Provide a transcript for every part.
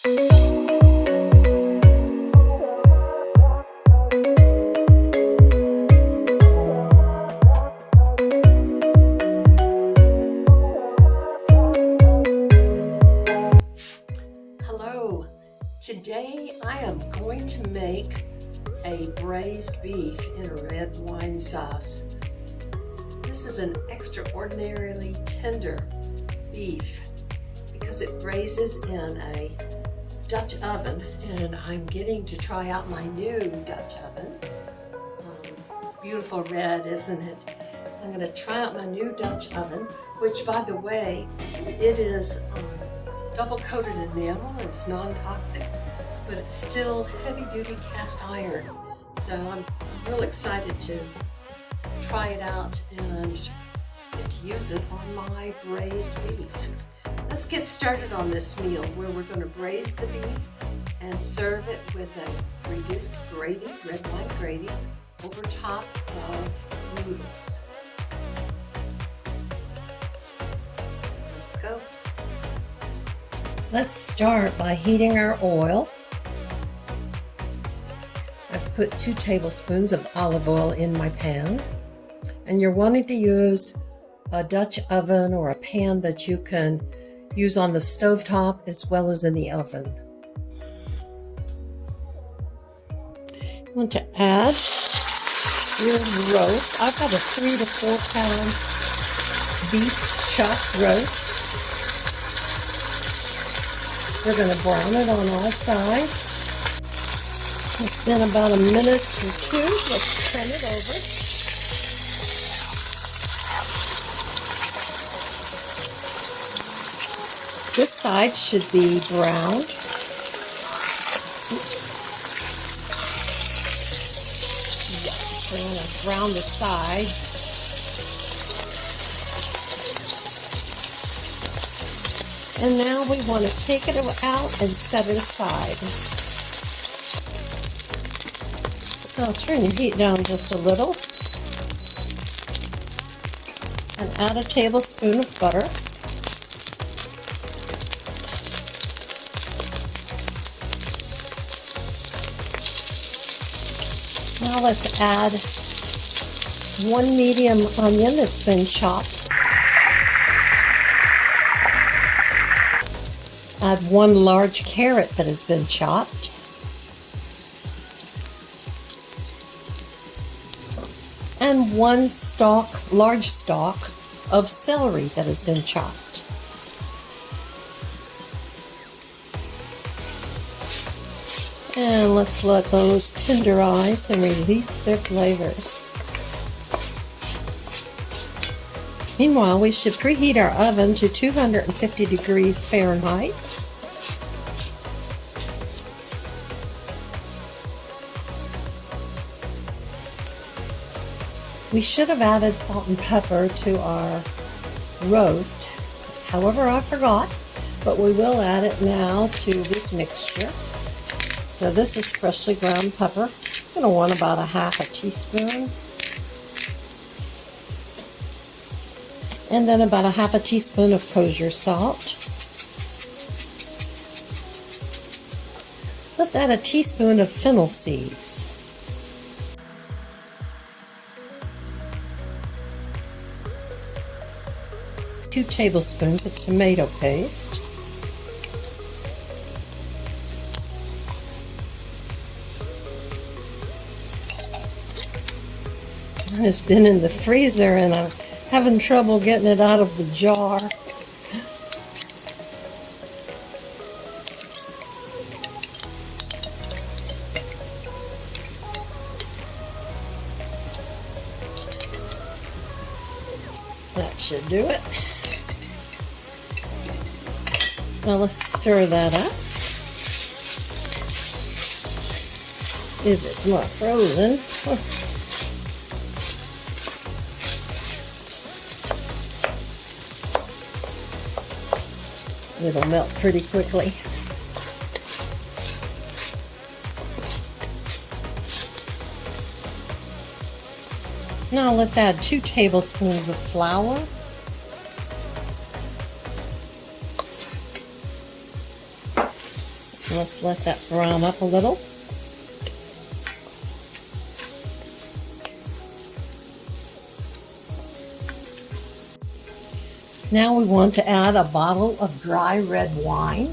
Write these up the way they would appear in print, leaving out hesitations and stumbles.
Hello, today I am going to make a braised beef in a red wine sauce. This is an extraordinarily tender beef because it braises in a Dutch oven, and I'm getting to try out my new Dutch oven. Beautiful red, isn't it? I'm going to try out my new Dutch oven, which, by the way, it is double-coated enamel. It's non-toxic, but it's still heavy-duty cast iron. So I'm real excited to try it out and get to use it on my braised beef. Let's get started on this meal where we're going to braise the beef and serve it with a reduced gravy, red wine gravy, over top of noodles. Let's go. Let's start by heating our oil. I've put 2 tablespoons of olive oil in my pan, and you're wanting to use a Dutch oven or a pan that you can use on the stovetop as well as in the oven. You want to add your roast. I've got a 3 to 4 pound beef chopped roast. We're going to brown it on all sides. It's been about a minute or 2. Let's turn it over. This side should be browned. Yes, we're going to brown the sides. And now we want to take it out and set it aside. I'll turn the heat down just a little and add a tablespoon of butter. Now let's add 1 medium onion that's been chopped. Add 1 large carrot that has been chopped. And 1 large stalk of celery that has been chopped. And let's let those tenderize and release their flavors. Meanwhile, we should preheat our oven to 250 degrees Fahrenheit. We should have added salt and pepper to our roast. However, I forgot, but we will add it now to this mixture. So this is freshly ground pepper. I'm going to want about a half a teaspoon. And then about a half a teaspoon of kosher salt. Let's add a teaspoon of fennel seeds. 2 tablespoons of tomato paste. It's been in the freezer and I'm having trouble getting it out of the jar. That should do it. Now let's stir that up. If it's not frozen. It'll melt pretty quickly. Now let's add 2 tablespoons of flour. Let's let that brown up a little. Now we want to add a bottle of dry red wine.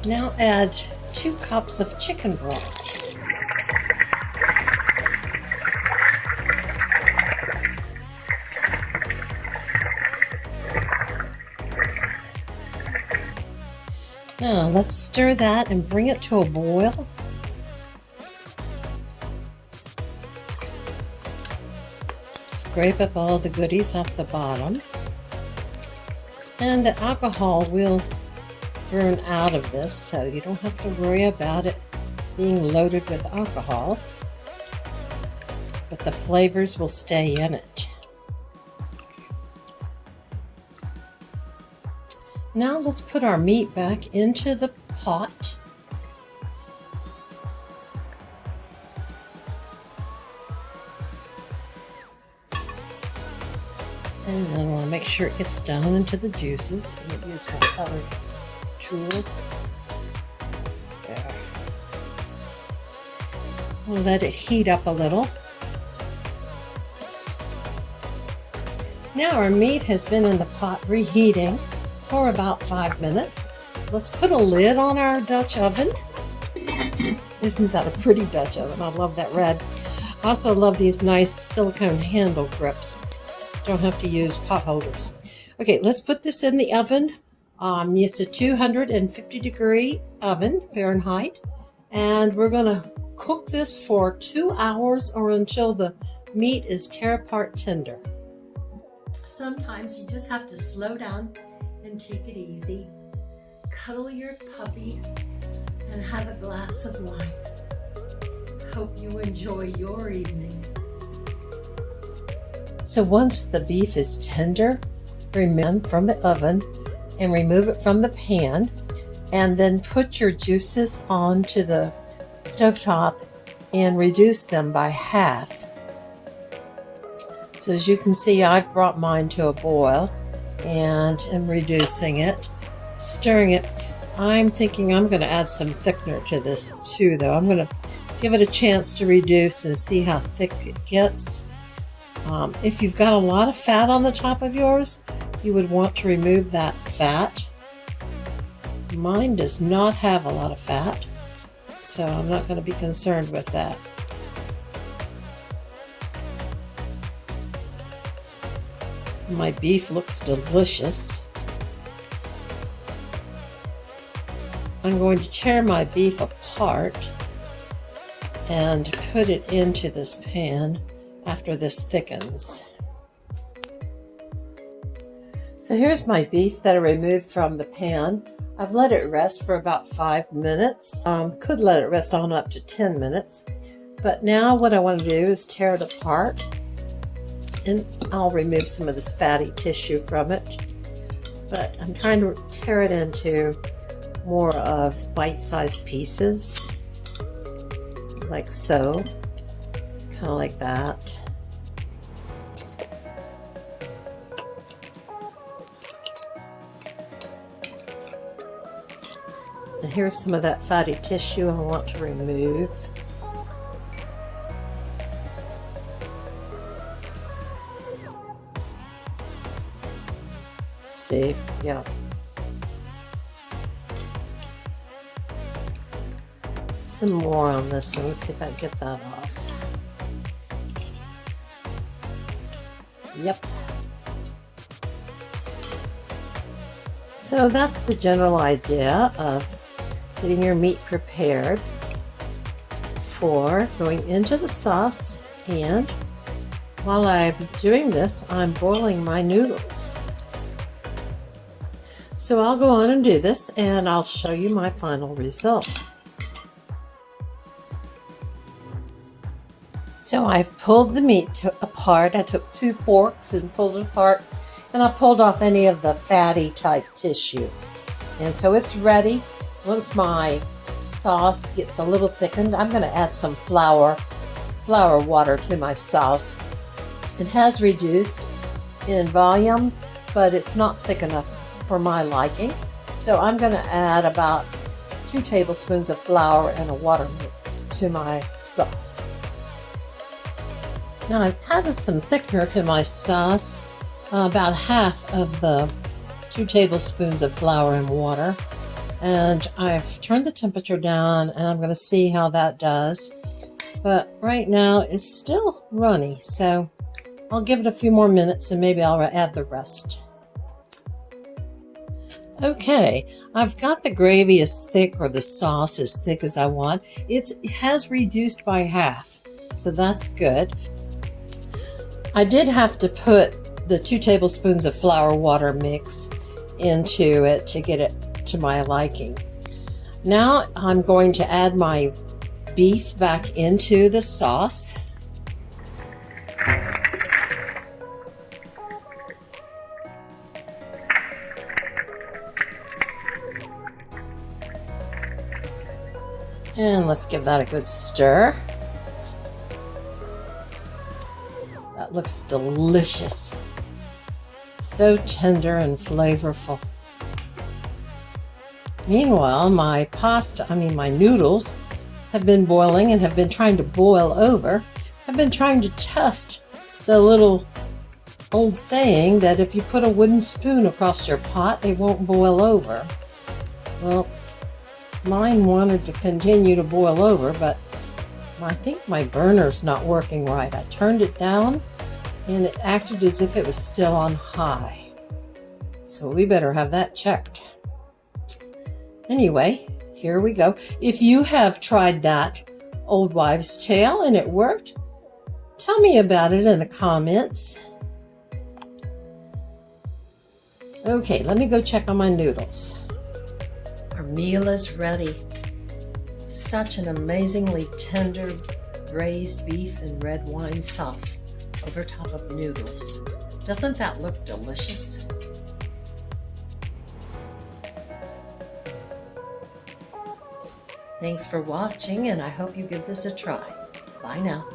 Now add 2 cups of chicken broth. Now let's stir that and bring it to a boil. Scrape up all the goodies off the bottom. And the alcohol will burn out of this, so you don't have to worry about it being loaded with alcohol, but the flavors will stay in it. Now let's put our meat back into the pot. And then we'll make sure it gets down into the juices. Let me use my other tool. There. We'll let it heat up a little. Now our meat has been in the pot reheating for about 5 minutes. Let's put a lid on our Dutch oven. Isn't that a pretty Dutch oven? I love that red. I also love these nice silicone handle grips. Don't have to use pot holders. Okay, let's put this in the oven. It's a 250 degree oven, Fahrenheit, and we're going to cook this for 2 hours or until the meat is tear apart tender. Sometimes you just have to slow down and take it easy. Cuddle your puppy and have a glass of wine. Hope you enjoy your evening. So once the beef is tender, remove it from the oven and remove it from the pan, and then put your juices onto the stovetop and reduce them by half. So as you can see, I've brought mine to a boil and am reducing it, stirring it. I'm thinking I'm going to add some thickener to this too, though. I'm going to give it a chance to reduce and see how thick it gets. If you've got a lot of fat on the top of yours, you would want to remove that fat. Mine does not have a lot of fat, so I'm not going to be concerned with that. My beef looks delicious. I'm going to tear my beef apart and put it into this pan after this thickens. So here's my beef that I removed from the pan. I've let it rest for about 5 minutes. Could let it rest on up to 10 minutes. But now what I want to do is tear it apart. And I'll remove some of this fatty tissue from it. But I'm trying to tear it into more of bite-sized pieces. Like so. Kind of like that. And here's some of that fatty tissue I want to remove. See, yeah. Some more on this one. Let's see if I can get that off. Yep. So that's the general idea of getting your meat prepared for going into the sauce, and while I'm doing this, I'm boiling my noodles. So I'll go on and do this, and I'll show you my final result. So I've pulled the meat apart. I took 2 forks and pulled it apart, and I pulled off any of the fatty type tissue. And so it's ready. Once my sauce gets a little thickened, I'm going to add some flour water to my sauce. It has reduced in volume, but it's not thick enough for my liking. So I'm going to add about 2 tablespoons of flour and a water mix to my sauce. Now I've added some thickener to my sauce, about half of the 2 tablespoons of flour and water. And I've turned the temperature down, and I'm going to see how that does. But right now it's still runny, so I'll give it a few more minutes and maybe I'll add the rest. Okay, I've got the gravy as thick, or the sauce as thick as I want. It has reduced by half, so that's good. I did have to put the 2 tablespoons of flour water mix into it to get it to my liking. Now I'm going to add my beef back into the sauce. And let's give that a good stir. That looks delicious. So tender and flavorful. Meanwhile, my noodles have been boiling and have been trying to boil over. I've been trying to test the little old saying that if you put a wooden spoon across your pot, it won't boil over. Well, mine wanted to continue to boil over, but I think my burner's not working right. I turned it down and it acted as if it was still on high. So we better have that checked. Anyway, here we go. If you have tried that old wives' tale and it worked, tell me about it in the comments. Okay, let me go check on my noodles. Our meal is ready. Such an amazingly tender braised beef and red wine sauce over top of noodles. Doesn't that look delicious? Thanks for watching, and I hope you give this a try. Bye now.